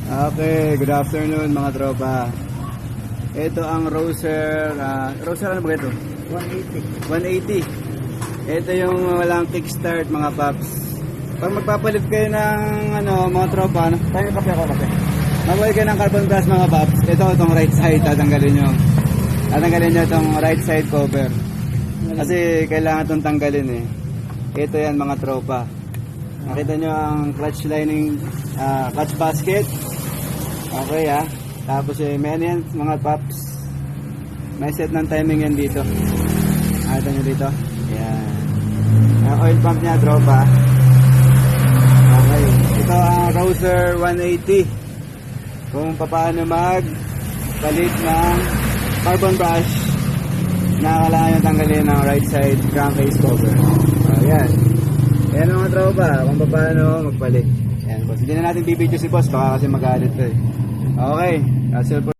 Okay, good afternoon mga tropa. Ito ang Rouser. Rouser ano ba ito? 180. 180. Ito yung walang kickstart mga paps. Pag magpapalit kayo ng mga tropa, tayo kape ako kape. Magpapalit kayo ng carbon brass mga paps. Ito itong right side, tatanggalin nyo. Tatanggalin nyo itong right side cover. Kasi kailangan itong tanggalin eh. Ito yan mga tropa. Nakita nyo ang clutch lining, clutch basket. Okay Tapos may ano yan mga paps. May set ng timing yan dito. Nakita nyo dito. Yan. Oil pump niya tropa. Okay. Ito ang Rouser 180. Kung paano magpalit ng carbon brush na kailangan nyo tanggalin ng right side crankcase cover. Ayan. Ayan mga tropa, kung paano magpalit. Ayan boss. Hindi na natin bibidyo si boss, baka kasi magalit to eh. Okay, that's all for